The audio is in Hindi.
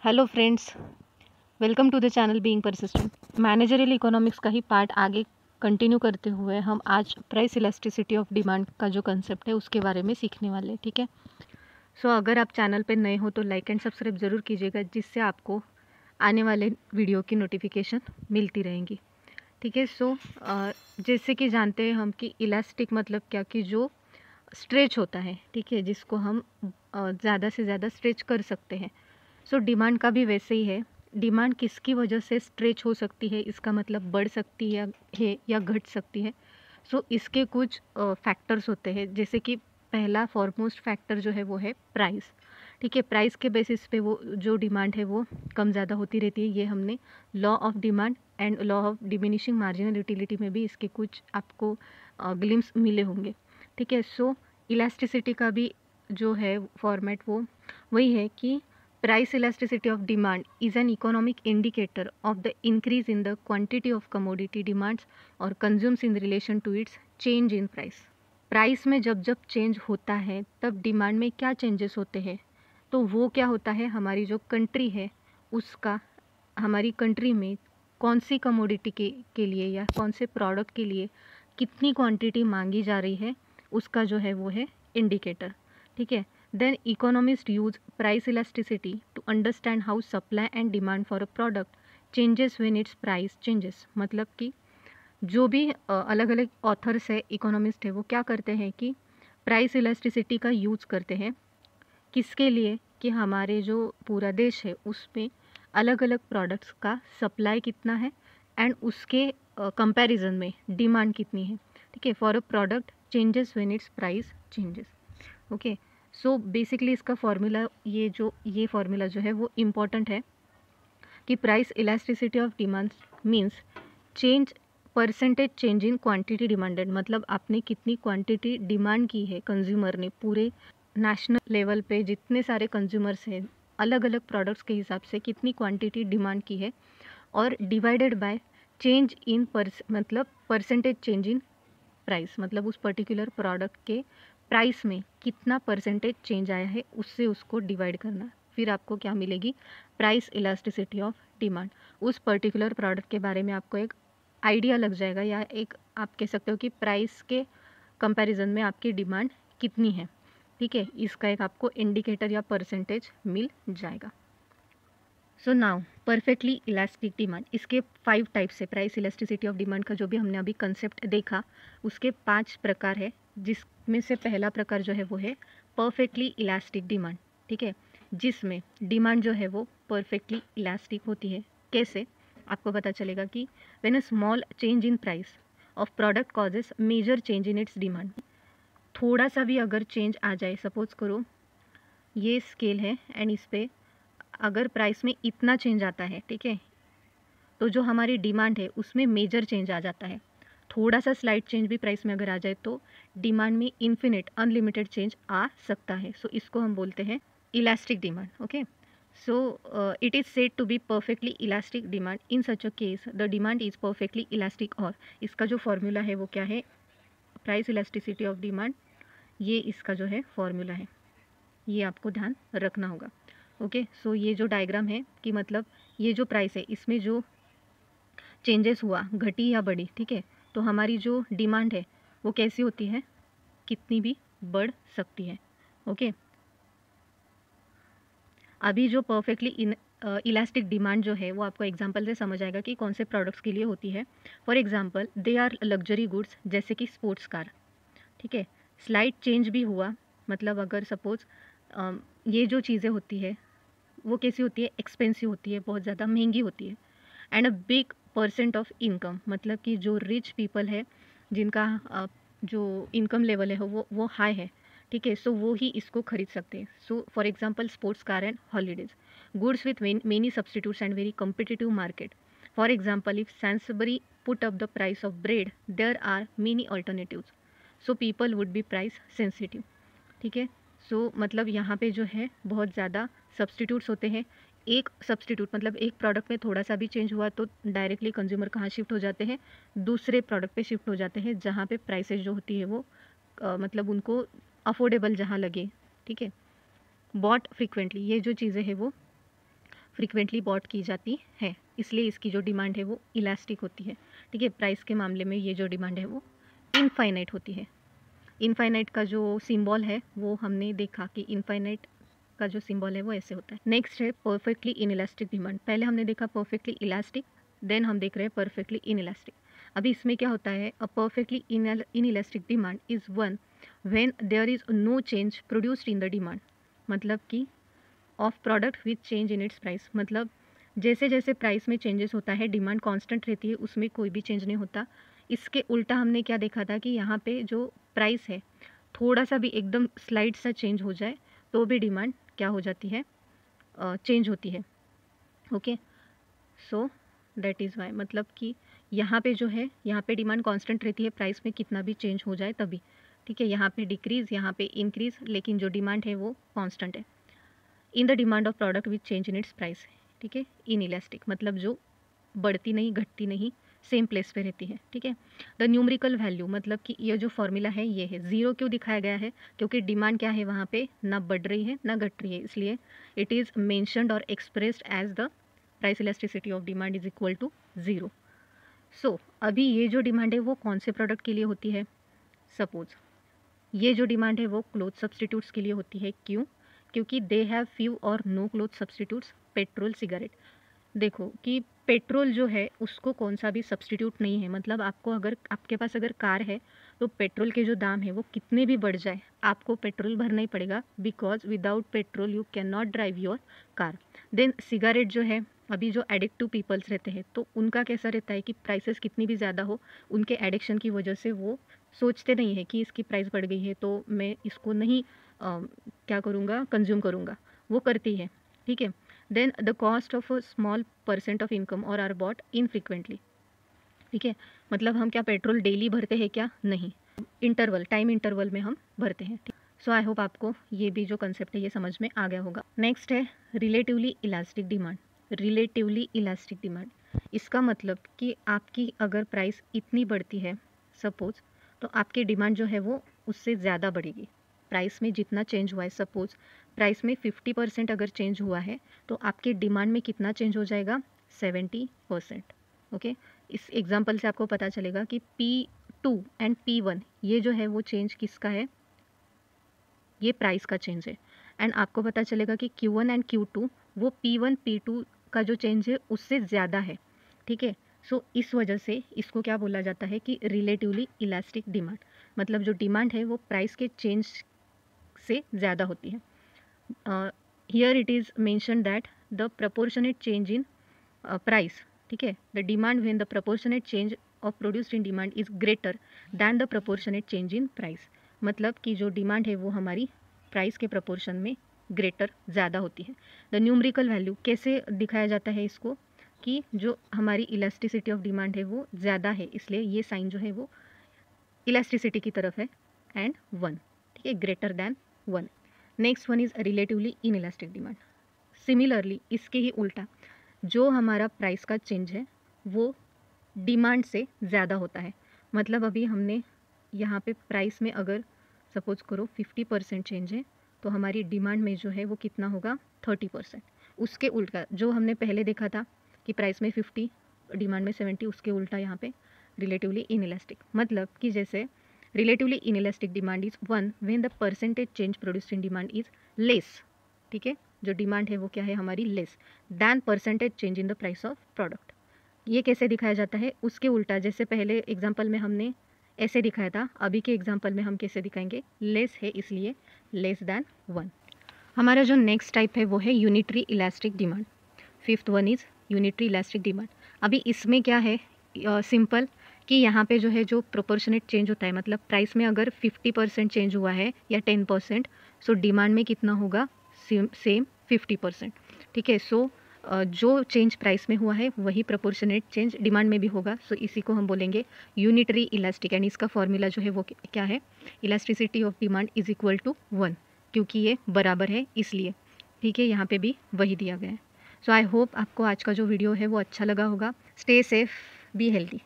Hello friends, welcome to the channel being persistent. Managerial economics का ही पार्ट आगे कंटिन्यू करते हुए हम आज प्राइस इलास्टिसिटी ऑफ डिमांड का जो कंसेप्ट है उसके बारे में सीखने वाले हैं। ठीक है, सो अगर आप चैनल पे नए हो तो लाइक एंड सब्सक्राइब ज़रूर कीजिएगा, जिससे आपको आने वाले वीडियो की नोटिफिकेशन मिलती रहेंगी। ठीक है, सो जैसे कि जानते हैं हम कि इलास्टिक मतलब क्या, कि जो स्ट्रेच होता है, ठीक है, जिसको हम ज़्यादा से ज़्यादा स्ट्रेच कर सकते हैं। सो डिमांड का भी वैसे ही है। डिमांड किसकी वजह से स्ट्रेच हो सकती है, इसका मतलब बढ़ सकती है या घट सकती है। सो इसके कुछ फैक्टर्स होते हैं, जैसे कि पहला फॉरमोस्ट फैक्टर जो है वो है प्राइस। ठीक है, प्राइस के बेसिस पे वो जो डिमांड है वो कम ज़्यादा होती रहती है। ये हमने law of demand and law of diminishing marginal utility में भी इसके कुछ आपको ग्लिम्स मिले होंगे। ठीक है, सो इलास्टिसिटी का भी जो है फॉर्मेट वो वही है कि price elasticity of demand is an economic indicator of the increase in the quantity of commodity demands or consumes in relation to its change in price. Price में जब जब चेंज होता है तब डिमांड में क्या चेंजेस होते हैं, तो वो क्या होता है, हमारी जो कंट्री है उसका, हमारी कंट्री में कौन सी कमोडिटी के लिए या कौन से प्रोडक्ट के लिए कितनी क्वांटिटी मांगी जा रही है, उसका जो है वो है इंडिकेटर। ठीक है, then economists use price elasticity to understand how supply and demand for a product changes when its price changes। मतलब कि जो भी अलग अलग ऑथर्स है, इकोनॉमिस्ट है, वो क्या करते हैं कि प्राइस इलास्टिसिटी का यूज़ करते हैं किसके लिए, कि हमारे जो पूरा देश है उसमें अलग अलग प्रोडक्ट्स का सप्लाई कितना है एंड उसके कंपैरिजन में डिमांड कितनी है। ठीक है, for a product changes when it's price changes. Okay, so basically इसका फॉर्मूला, ये फॉर्मूला जो है वो इम्पॉर्टेंट है कि price elasticity of demand means change percentage change in quantity demanded. मतलब आपने कितनी क्वांटिटी डिमांड की है, कंज्यूमर ने पूरे नेशनल लेवल पे जितने सारे कंज्यूमर्स हैं अलग अलग प्रोडक्ट्स के हिसाब से कितनी क्वांटिटी डिमांड की है, और डिवाइडेड बाय चेंज इन मतलब परसेंटेज चेंज इन प्राइस, मतलब उस पर्टिकुलर प्रोडक्ट के प्राइस में कितना परसेंटेज चेंज आया है उससे उसको डिवाइड करना। फिर आपको क्या मिलेगी, प्राइस इलास्टिसिटी ऑफ डिमांड। उस पर्टिकुलर प्रोडक्ट के बारे में आपको एक आइडिया लग जाएगा, या एक आप कह सकते हो कि प्राइस के कंपैरिजन में आपकी डिमांड कितनी है। ठीक है, इसका एक आपको इंडिकेटर या परसेंटेज मिल जाएगा। So now perfectly elastic demand, इसके 5 टाइप्स है। प्राइस इलास्टिसिटी ऑफ डिमांड का जो भी हमने अभी कंसेप्ट देखा उसके 5 प्रकार है, जिसमें से पहला प्रकार जो है वो है परफेक्टली इलास्टिक डिमांड। ठीक है, जिसमें डिमांड जो है वो परफेक्टली इलास्टिक होती है। कैसे, आपको पता चलेगा कि when a small change in price of product causes major change in its demand. थोड़ा सा भी अगर चेंज आ जाए, सपोज करो ये स्केल है एंड इस पे अगर प्राइस में इतना चेंज आता है, ठीक है, तो जो हमारी डिमांड है उसमें मेजर चेंज आ जाता है। थोड़ा सा स्लाइट चेंज भी प्राइस में अगर आ जाए तो डिमांड में इन्फिनिट अनलिमिटेड चेंज आ सकता है। सो इसको हम बोलते हैं elastic demand. Okay, so it is said to be perfectly elastic demand. In such a case the demand is perfectly elastic. और इसका जो फॉर्मूला है वो क्या है, प्राइस इलास्टिसिटी ऑफ डिमांड, ये इसका जो है फॉर्मूला है, ये आपको ध्यान रखना होगा। ओके, सो ये जो डायग्राम है कि मतलब ये जो प्राइस है इसमें जो चेंजेस हुआ, घटी या बढ़ी, ठीक है, तो हमारी जो डिमांड है वो कैसी होती है, कितनी भी बढ़ सकती है। ओके, अभी जो परफेक्टली इलास्टिक डिमांड जो है वो आपको एग्जांपल से समझ आएगा कि कौन से प्रोडक्ट्स के लिए होती है। For example they are luxury goods, जैसे कि स्पोर्ट्स कार। ठीक है, स्लाइट चेंज भी हुआ, मतलब अगर सपोज ये जो चीज़ें होती है वो कैसी होती है, एक्सपेंसिव होती है, बहुत ज़्यादा महंगी होती है। And a big percent of income, मतलब कि जो रिच पीपल है जिनका जो इनकम लेवल है वो हाई है, ठीक है, सो वो ही इसको खरीद सकते हैं। So for example sports car and holidays, goods with many substitutes and very competitive market. For example if Sainsbury put up the price of bread, there are many alternatives, so people would be price sensitive. ठीक है, सो मतलब यहाँ पे जो है बहुत ज़्यादा सब्सटीट्यूट्स होते हैं। एक सब्सटीट्यूट मतलब एक प्रोडक्ट में थोड़ा सा भी चेंज हुआ तो डायरेक्टली कंज्यूमर कहाँ शिफ्ट हो जाते हैं, दूसरे प्रोडक्ट पे शिफ्ट हो जाते हैं, जहाँ पे प्राइसेस जो होती है वो मतलब उनको अफोर्डेबल जहाँ लगे। ठीक है, बॉट फ्रीक्वेंटली, ये जो चीज़ें हैं वो फ्रीक्वेंटली बॉट की जाती है, इसलिए इसकी जो डिमांड है वो इलास्टिक होती है। ठीक है, प्राइस के मामले में ये जो डिमांड है वो इनफाइनाइट होती है। इनफाइनाइट का जो सिंबल है वो हमने देखा कि इनफाइनाइट का जो सिंबल है वो ऐसे होता है। नेक्स्ट है परफेक्टली इनइलास्टिक डिमांड। पहले हमने देखा परफेक्टली इलास्टिक, देन हम देख रहे हैं परफेक्टली इनइलास्टिक। अभी इसमें क्या होता है, a perfectly inelastic demand is one when there is no change produced in the demand, मतलब कि of product with change in its price. मतलब जैसे जैसे प्राइस में चेंजेस होता है डिमांड कांस्टेंट रहती है, उसमें कोई भी चेंज नहीं होता। इसके उल्टा हमने क्या देखा था कि यहाँ पे जो प्राइस है थोड़ा सा भी एकदम स्लाइड सा चेंज हो जाए तो भी डिमांड क्या हो जाती है, चेंज होती है। Okay, so that is why, मतलब कि यहाँ पे जो है, यहाँ पे डिमांड कांस्टेंट रहती है, प्राइस में कितना भी चेंज हो जाए तभी। ठीक है, यहाँ पे डिक्रीज़, यहाँ पे इंक्रीज़, लेकिन जो डिमांड है वो कांस्टेंट है। इन the demand of product with change in its price. ठीक है, इन इलास्टिक मतलब जो बढ़ती नहीं घटती नहीं, सेम प्लेस पे रहती है। ठीक है, द न्यूमरिकल वैल्यू मतलब कि ये जो फॉर्मूला है ये है। ज़ीरो क्यों दिखाया गया है, क्योंकि डिमांड क्या है वहाँ पे, ना बढ़ रही है ना घट रही है, इसलिए इट इज़ मेंशनड और expressed as the price elasticity of demand is equal to zero. So अभी ये जो डिमांड है वो कौन से प्रोडक्ट के लिए होती है, सपोज ये जो डिमांड है वो क्लोथ सब्सटीट्यूट्स के लिए होती है। क्यों, क्योंकि they have few or no close substitutes, petrol, cigarette. देखो कि पेट्रोल जो है उसको कौन सा भी सब्सटीट्यूट नहीं है, मतलब आपको अगर आपके पास अगर कार है तो पेट्रोल के जो दाम है वो कितने भी बढ़ जाए आपको पेट्रोल भरना ही पड़ेगा, because without petrol you can not drive your car. Then cigarette जो है, अभी जो एडिक्टिव पीपल्स रहते हैं तो उनका कैसा रहता है कि प्राइसेस कितनी भी ज़्यादा हो, उनके एडिक्शन की वजह से वो सोचते नहीं है कि इसकी प्राइस बढ़ गई है तो मैं इसको नहीं क्या करूँगा, कंज्यूम करूँगा, वो करती है। ठीक है, then the cost of a small percent of income और आर बॉट इनफ्रीक्वेंटली। ठीक है, मतलब हम क्या पेट्रोल डेली भरते हैं क्या, नहीं, इंटरवल, टाइम इंटरवल में हम भरते हैं। सो आई होप आपको ये भी जो कंसेप्ट है ये समझ में आ गया होगा। नेक्स्ट है relatively elastic demand. Relatively elastic demand, इसका मतलब कि आपकी अगर प्राइस इतनी बढ़ती है सपोज, तो आपकी डिमांड जो है वो उससे ज़्यादा बढ़ेगी। प्राइस में जितना चेंज हुआ है, सपोज प्राइस में 50% अगर चेंज हुआ है तो आपके डिमांड में कितना चेंज हो जाएगा, 70%। ओके, इस एग्जांपल से आपको पता चलेगा कि P2 एंड P1 ये जो है वो चेंज किसका है, ये प्राइस का चेंज है। एंड आपको पता चलेगा कि Q1 एंड Q2 वो P1 P2 का जो चेंज है उससे ज़्यादा है। ठीक है, सो इस वजह से इसको क्या बोला जाता है कि रिलेटिवली इलास्टिक डिमांड, मतलब जो डिमांड है वो प्राइस के चेंज से ज़्यादा होती है। Here it is mention that the proportionate change in price. ठीक है, the demand when the proportionate change of produced in demand is greater than the proportionate change in price, मतलब कि जो डिमांड है वो हमारी प्राइस के प्रपोर्शन में ग्रेटर ज़्यादा होती है। द न्यूमरिकल वैल्यू कैसे दिखाया जाता है इसको, कि जो हमारी इलास्टिसिटी ऑफ डिमांड है वो ज़्यादा है, इसलिए ये साइन जो है वो इलास्टिसिटी की तरफ है, एंड 1। ठीक है, greater than 1। Next one is relatively inelastic demand. Similarly इसके ही उल्टा, जो हमारा प्राइस का चेंज है वो डिमांड से ज़्यादा होता है। मतलब अभी हमने यहाँ पे प्राइस में अगर सपोज करो 50% चेंज है तो हमारी डिमांड में जो है वो कितना होगा, 30%। उसके उल्टा जो हमने पहले देखा था कि प्राइस में 50 डिमांड में 70, उसके उल्टा यहाँ पे रिलेटिवली इनइलास्टिक, मतलब कि जैसे relatively inelastic demand is one when the percentage change produced in demand is less. ठीक है, जो डिमांड है वो क्या है हमारी, less than percentage change in the price of product. ये कैसे दिखाया जाता है, उसके उल्टा, जैसे पहले एग्जांपल में हमने ऐसे दिखाया था, अभी के एग्जांपल में हम कैसे दिखाएंगे, लेस है इसलिए लेस दैन 1। हमारा जो नेक्स्ट टाइप है वो है unitary elastic demand. Fifth one is unitary elastic demand. अभी इसमें क्या है, सिंपल कि यहाँ पे जो है जो प्रोपोर्शनेट चेंज होता है, मतलब प्राइस में अगर 50% चेंज हुआ है या 10%, सो डिमांड में कितना होगा, सेम 50%। ठीक है, सो जो चेंज प्राइस में हुआ है वही प्रोपोर्शनेट चेंज डिमांड में भी होगा। सो इसी को हम बोलेंगे यूनिटरी इलास्टिक, एंड इसका फॉर्मूला जो है वो क्या है, elasticity of demand is equal to 1, क्योंकि ये बराबर है इसलिए। ठीक है, यहाँ पे भी वही दिया गया है। सो आई होप आपको आज का जो वीडियो है वो अच्छा लगा होगा। Stay safe, be healthy.